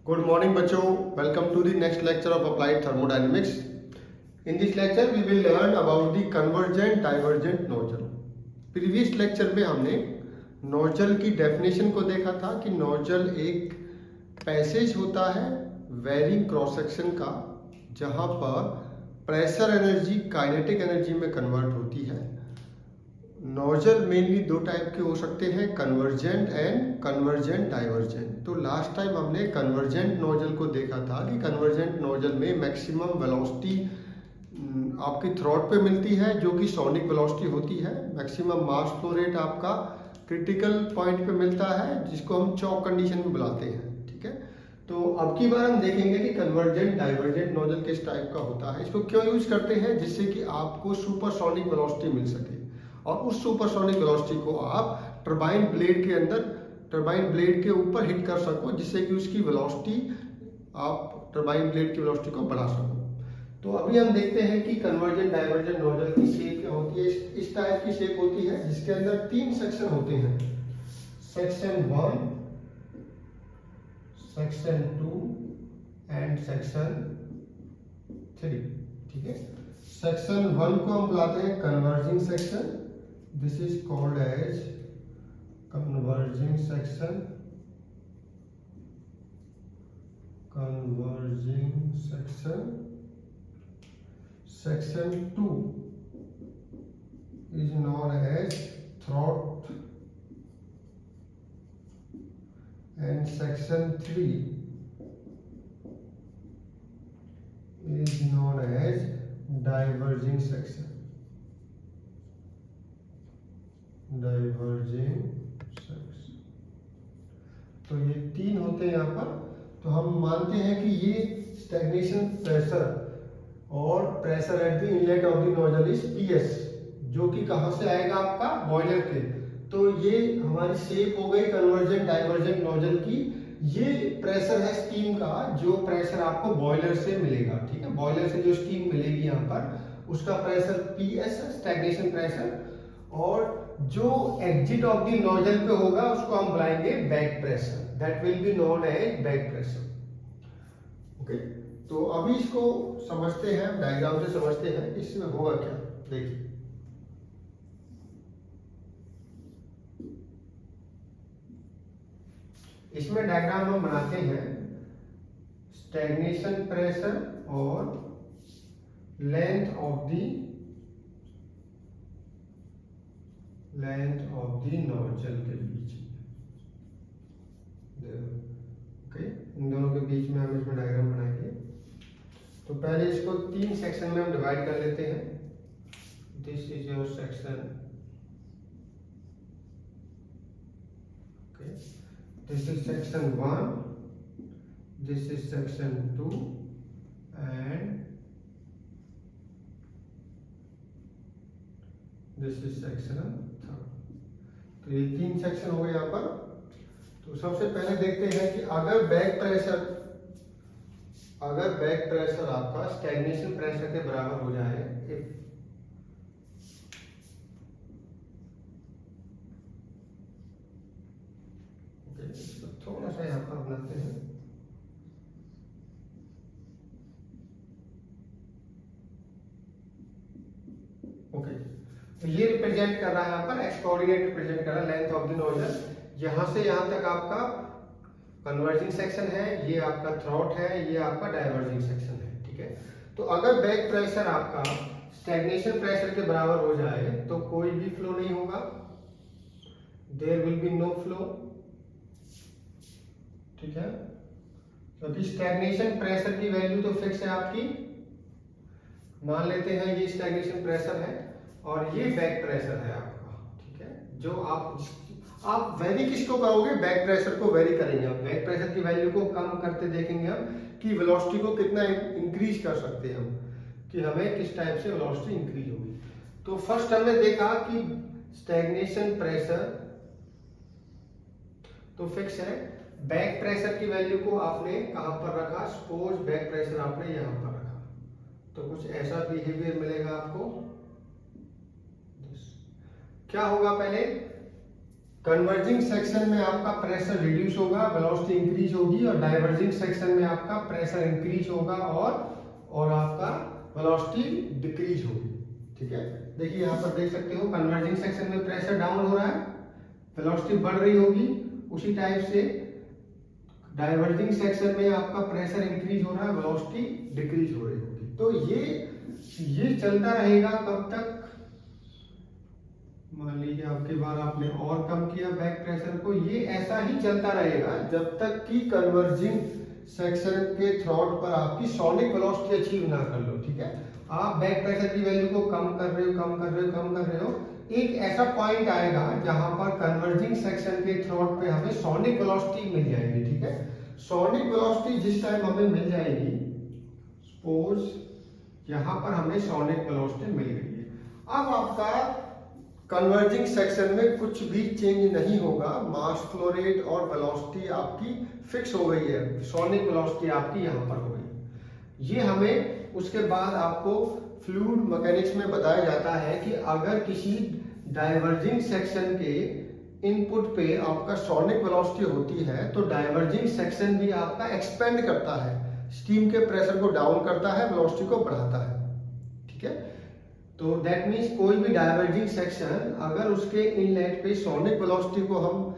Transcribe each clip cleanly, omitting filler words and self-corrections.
Good morning, बच्चों. Welcome to the next lecture of Applied Thermodynamics. In this lecture, we will learn about the convergent divergent nozzle. Previous lecture में हमने nozzle की definition को देखा था कि nozzle एक पैसेज होता है वेरिंग क्रॉस सेक्शन का, जहां पर प्रेशर एनर्जी काइनेटिक एनर्जी में कन्वर्ट होती है. नोजल मेनली दो टाइप के हो सकते हैं, कन्वर्जेंट एंड कन्वर्जेंट डाइवर्जेंट. तो लास्ट टाइम हमने कन्वर्जेंट नोजल को देखा था कि कन्वर्जेंट नोजल में मैक्सिमम वेलोसिटी आपकी थ्रॉट पे मिलती है जो कि सोनिक वेलोसिटी होती है. मैक्सिमम मास फ्लो रेट आपका क्रिटिकल पॉइंट पे मिलता है जिसको हम चॉक कंडीशन में बुलाते हैं. ठीक है, तो अब की बार हम देखेंगे कि कन्वर्जेंट डाइवर्जेंट नोजल किस टाइप का होता है, इसको क्यों यूज करते हैं, जिससे कि आपको सुपरसोनिक वेलोसिटी मिल सके और उस सुपरसोनिक वेलोसिटी को आप टरबाइन ब्लेड के अंदर टरबाइन ब्लेड के ऊपर हिट कर सको, जिससे कि उसकी वेलोसिटी आप टरबाइन ब्लेड की वेलोसिटी को बढ़ा सको. तो अभी हम देखते हैं कि कन्वर्जेंट डाइवर्जेंट नोजल की शेप क्या होती है. इस टाइप की शेप होती है जिसके अंदर तीन सेक्शन होते हैं, सेक्शन 1, सेक्शन 2 एंड सेक्शन 3. ठीक है, सेक्शन 1 को हम बुलाते हैं converging section. This is called as converging section. Section 2 is known as throat, and section 3 is known as diverging section. तो ये तीन होते हैं यहाँ पर. तो हम मानते हैं कि ये स्टैग्नेशन प्रेशर और pressure at the inlet of the nozzle is PS, जो कि कहाँ से आएगा आपका बॉयलर के. तो ये हमारी शेप हो गई कन्वर्जेंट डाइवर्जेंट नोजल की. ये प्रेशर है स्टीम का, जो प्रेशर आपको बॉयलर से मिलेगा. ठीक है, बॉयलर से जो स्टीम मिलेगी यहाँ पर उसका प्रेशर पीएस स्टैग्नेशन प्रेशर, और जो एग्जिट ऑफ द नोजल पे होगा उसको हम बुलाएंगे back pressure. That will be known as back pressure. Okay, तो अभी इसको समझते हैं, डायग्राम से समझते हैं इसमें होगा क्या. देखिए, इसमें डायग्राम हम बनाते हैं स्टैग्नेशन प्रेशर और लेंथ ऑफ द नोजल के बीच. ओके, इन दोनों के बीच में हम इसमें डायग्राम बनाएंगे. तो पहले इसको तीन सेक्शन में हम डिवाइड कर लेते हैं. This is your section. Okay, this is section 1, this is section 2 and this is section 3. तो ये तीन सेक्शन हो गए यहाँ पर. तो सबसे पहले देखते हैं कि अगर बैक प्रेशर आपका स्टैग्नेशन प्रेशर के बराबर हो जाए, इसको थोड़ा सा यहाँ पर बनाते हैं. ओके, तो ये रिप्रेजेंट कर रहा है यहाँ पर, एक्स कोऑर्डिनेट रिप्रेजेंट कर रहा है लेंथ ऑफ द नोजल. यहां से यहां तक आपका कन्वर्जिंग सेक्शन है, ये आपका थ्रॉट है, ये आपका डाइवर्जिंग सेक्शन है. ठीक है, तो अगर बैक प्रेशर आपका स्टैग्नेशन प्रेशर के बराबर हो जाए तो कोई भी फ्लो नहीं होगा, there will be no flow. ठीक है, क्योंकि स्टैग्नेशन प्रेशर की वैल्यू तो फिक्स है आपकी. मान लेते हैं ये स्टैग्नेशन प्रेशर है और ये बैक प्रेशर है आपका. ठीक है, जो आप वेरी किसको करोगे, बैक प्रेशर को वेरी करेंगे. हम बैक प्रेशर की वैल्यू को कम करते देखेंगे हम कि वेलोसिटी को कितना इंक्रीज कर सकते हैं हम, कि हमें किस टाइप से वेलोसिटी इंक्रीज होगी. तो फर्स्ट हमने देखा कि स्टैग्नेशन प्रेशर तो फिक्स है. बैक प्रेशर की वैल्यू को आपने कहां पर रखा, सपोज बैक प्रेशर आपने यहां पर रखा, तो कुछ ऐसा बिहेवियर मिलेगा आपको. क्या होगा, पहले कन्वर्जिंग सेक्शन में आपका प्रेशर रिड्यूस होगा, वेलोसिटी इंक्रीज होगी, और डाइवर्जिंग सेक्शन में आपका प्रेशर इंक्रीज होगा और आपका वेलोसिटी डिक्रीज होगी। ठीक है, देखिए यहाँ पर देख सकते हो कन्वर्जिंग सेक्शन में प्रेशर डाउन हो रहा है, वेलोसिटी बढ़ रही होगी। उसी टाइप से डाइवर्जिंग सेक्शन में आपका प्रेशर इंक्रीज हो रहा है, वेलोसिटी डिक्रीज हो रही होगी। तो ये चलता रहेगा कब तक? मान लीजिए आपकी बार आपने और कम किया बैक प्रेशर को, ये ऐसा ही चलता रहेगा जब तक कि कन्वर्जिंग सेक्शन के थ्रॉट पर आपकी सोनिक वेलोसिटी अचीव ना कर लो। ठीक है, आप बैक प्रेशर की वैल्यू को कम कर रहे हो, एक ऐसा पॉइंट आएगा जहां पर कन्वर्जिंग सेक्शन के थ्रॉट पे हमें सोनिक वेलोसिटी मिल जाएगी। ठीक है, सोनिक वेलोसिटी जिस टाइम हमें मिल जाएगी, सपोज यहां पर हमें सोनिक वेलोसिटी मिल गई है, अब आपका कन्वर्जिंग सेक्शन में कुछ भी चेंज नहीं होगा, मास फ्लो रेट और वेलोसिटी आपकी फिक्स हो गई है, सोनिक वेलोसिटी आपकी यहाँ पर हो गई। ये हमें उसके बाद आपको फ्लूइड मैकेनिक्स में बताया जाता है कि अगर किसी डाइवर्जिंग सेक्शन के इनपुट पे आपका सोनिक वेलोसिटी होती है तो डाइवर्जिंग सेक्शन भी आपका एक्सपेंड करता है, स्टीम के प्रेशर को डाउन करता है, वेलोसिटी को बढ़ाता है। ठीक है, तो दैट मीन्स कोई भी डाइवर्जिंग सेक्शन अगर उसके इनलेट पे सोनिक वेलोसिटी को हम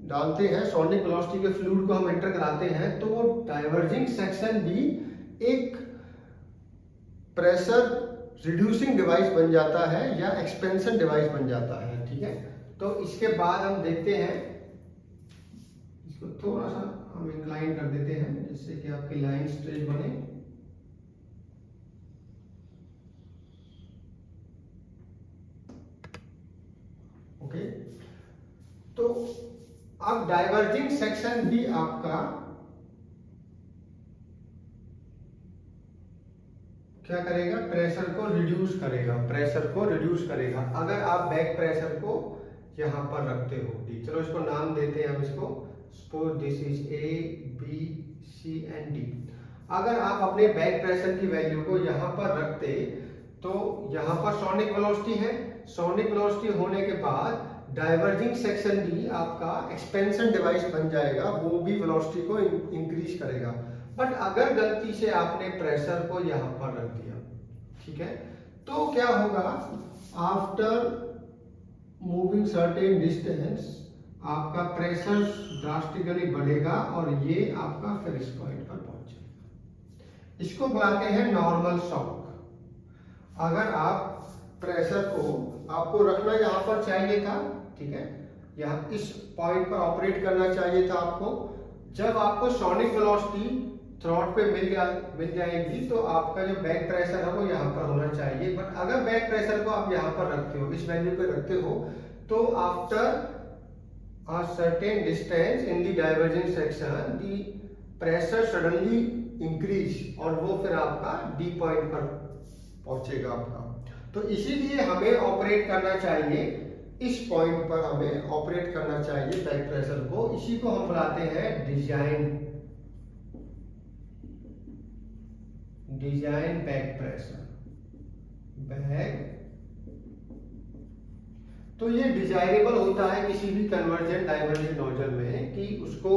डालते हैं, सोनिक वेलोसिटी के फ्लूइड को हम एंटर कराते हैं, तो वो डाइवर्जिंग सेक्शन भी एक प्रेशर रिड्यूसिंग डिवाइस बन जाता है या एक्सपेंशन डिवाइस बन जाता है। ठीक है, तो इसके बाद हम देखते हैं, इसको थोड़ा सा हम इंक्लाइन कर देते हैं जिससे कि आपकी लाइन स्ट्रेट बने। ओके, तो अब डाइवर्जिंग सेक्शन भी आपका क्या करेगा? प्रेशर को रिड्यूस करेगा, अगर आप बैक प्रेशर को यहां पर रखते हो। चलो इसको नाम देते हैं हम इसको, suppose this is A, B, C and D। अगर आप अपने बैक प्रेशर की वैल्यू को यहां पर रखते तो यहां पर सोनिक वेलोसिटी है, सोनिक वेलोसिटी होने के बाद डाइवर्जिंग सेक्शन भी आपका एक्सपेंशन डिवाइस बन जाएगा, वो भी वेलोसिटी को इंक्रीज करेगा। बट अगर गलती से आपने प्रेशर को यहां पर रख दिया, ठीक है, तो क्या होगा? आफ्टर मूविंग सर्टेन डिस्टेंस आपका प्रेशर ड्रास्टिकली बढ़ेगा और ये आपका फिर इस पॉइंट पर पहुंचे। इसको बुलाते हैं नॉर्मल शॉक। अगर आप प्रेशर को आपको रखना यहां पर चाहिए था, ठीक है, यहाँ इस पॉइंट पर ऑपरेट करना चाहिए था आपको। जब आपको सोनिक वेलोसिटी थ्रॉट पे मिल जाएगी तो आपका जो बैक प्रेशर है वो यहाँ पर होना चाहिए। बट अगर बैक प्रेशर को आप यहाँ पर रखते हो, इस वैल्यू पे रखते हो, तो after a certain distance in the diverging section the pressure suddenly increase और वो फिर आपका D पॉइंट पर पहुंचेगा आपका। तो इसीलिए हमें ऑपरेट करना चाहिए, इस पॉइंट पर हमें ऑपरेट करना चाहिए बैक प्रेशर को। इसी को हम बुलाते हैं डिजाइन बैक प्रेशर, बैक। तो ये डिजाइनेबल होता है किसी भी कन्वर्जेंट डाइवर्जेंट नोजल में कि उसको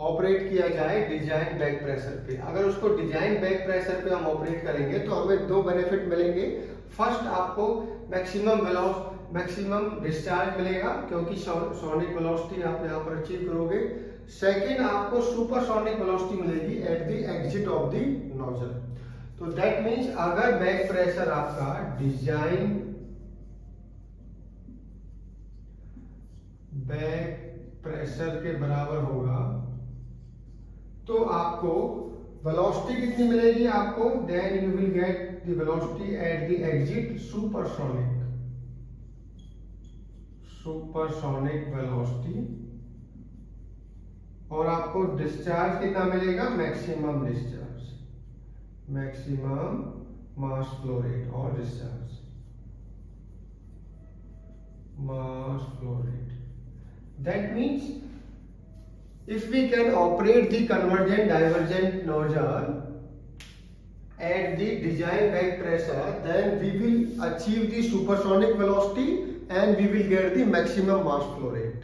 ऑपरेट किया जाए डिजाइन बैक प्रेशर पे। अगर उसको डिजाइन बैक प्रेशर पे हम ऑपरेट करेंगे तो हमें दो बेनिफिट मिलेंगे। फर्स्ट, आपको मैक्सिमम डिस्चार्ज मिलेगा क्योंकि सोनिक वेलोसिटी आप यहाँ पर अचीव करोगे। सेकेंड, आपको सुपरसोनिक वेलोसिटी मिलेगी at the exit of the nozzle. तो दैट मीन्स अगर बैक प्रेशर आपका डिजाइन बैक प्रेशर के बराबर होगा तो आपको वेलोसिटी कितनी मिलेगी? आपको then you will get the velocity at the exit supersonic velocity, और आपको डिस्चार्ज कितना मिलेगा? Maximum discharge, maximum mass flow rate और discharge mass flow rate. That means if we can operate the convergent divergent nozzle at the design back pressure, then we will achieve the supersonic velocity and we will get the maximum mass flow rate.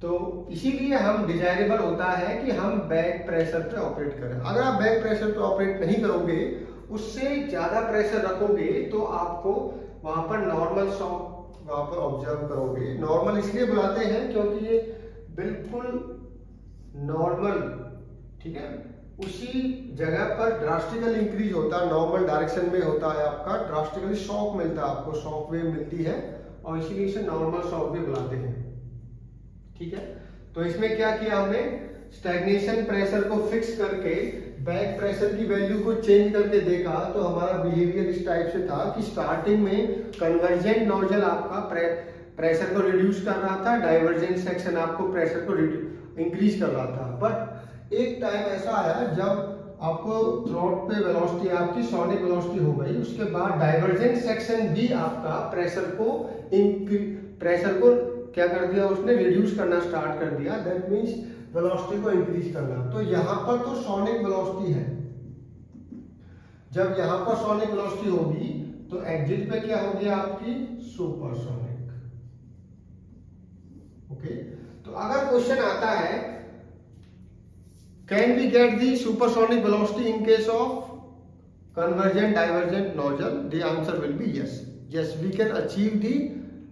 तो इसीलिए हम desirable होता है कि हम back pressure पे operate करें। अगर आप बैक प्रेशर पे ऑपरेट नहीं करोगे, उससे ज्यादा प्रेशर रखोगे, तो आपको वहां पर नॉर्मल शॉक वहां पर ऑब्जर्व करोगे। नॉर्मल इसलिए बुलाते हैं क्योंकि ये बिल्कुल नॉर्मल, ठीक है, उसी जगह पर ड्रास्टिकल इंक्रीज होता है, नॉर्मल डायरेक्शन में होता है आपका, ड्रास्टिकली शॉक मिलता है आपको, शॉक वेव मिलती है, और इसीलिए इसे नॉर्मल शॉक वेव बुलाते हैं। ठीक है, तो इसमें क्या किया हमने, स्टैग्नेशन प्रेशर को फिक्स करके बैक प्रेशर की वैल्यू को चेंज करके देखा। तो हमारा बिहेवियर इस टाइप से था कि स्टार्टिंग में कन्वर्जेंट नोजल आपका प्रेशर को रिड्यूस कर रहा था, डाइवर्जेंट सेक्शन आपको प्रेशर को इंक्रीज कर रहा था। बट एक टाइम ऐसा आया जब आपको थ्रोट पे वेलोसिटी आपकी सोनिक वेलोसिटी हो गई, उसके बाद डाइवर्जेंट सेक्शन भी आपका प्रेशर को क्या कर दिया, उसने रिड्यूस करना स्टार्ट कर दिया। दैट मींस वेलोसिटी को इंक्रीज करना। तो यहां पर तो सोनिक वेलोसिटी है, जब यहां पर सोनिक वेलोसिटी होगी तो एग्जिट पे क्या होगी आपकी, सुपरसोनिक। ओके, तो अगर क्वेश्चन आता है can we get the supersonic velocity in case of convergent divergent nozzle, the answer will be yes. Yes, we can achieve the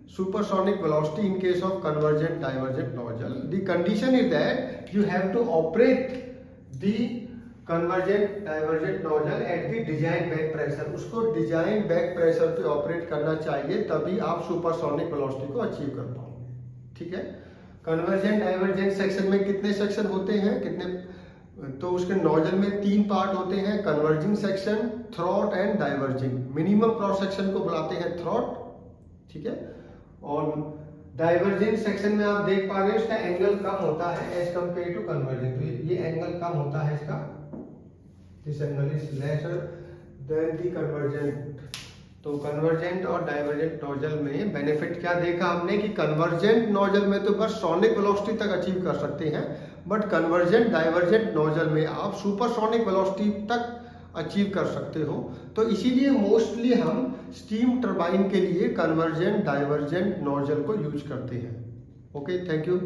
supersonic velocity in case of convergent divergent nozzle. The condition is that you have to operate the convergent divergent nozzle at the design back pressure. उसको design back pressure पे operate करना चाहिए, तभी आप supersonic velocity को achieve कर पाओगे। ठीक है, कन्वर्जेंट डाइवर्जेंट सेक्शन में कितने सेक्शन होते हैं, कितने, तो उसके नोजल में 3 पार्ट होते हैं, converging section, throat and diverging. Minimum cross section को बुलाते हैं थ्रॉट, ठीक है, और डाइवर्जिंग सेक्शन में आप देख पा रहे हैं इसका एंगल कम होता है एज कंपेयर टू कन्वर्जिंग। तो ये एंगल कम होता है इसका, this angle is lesser than the convergent. तो कन्वर्जेंट और डाइवर्जेंट नोजल में बेनिफिट क्या देखा हमने कि कन्वर्जेंट नोजल में तो बस सोनिक वेलोसिटी तक अचीव कर सकते हैं, बट कन्वर्जेंट डाइवर्जेंट नोजल में आप सुपरसोनिक वेलोसिटी तक अचीव कर सकते हो। तो इसीलिए मोस्टली हम स्टीम टरबाइन के लिए कन्वर्जेंट डाइवर्जेंट नोजल को यूज करते हैं। Okay, thank you.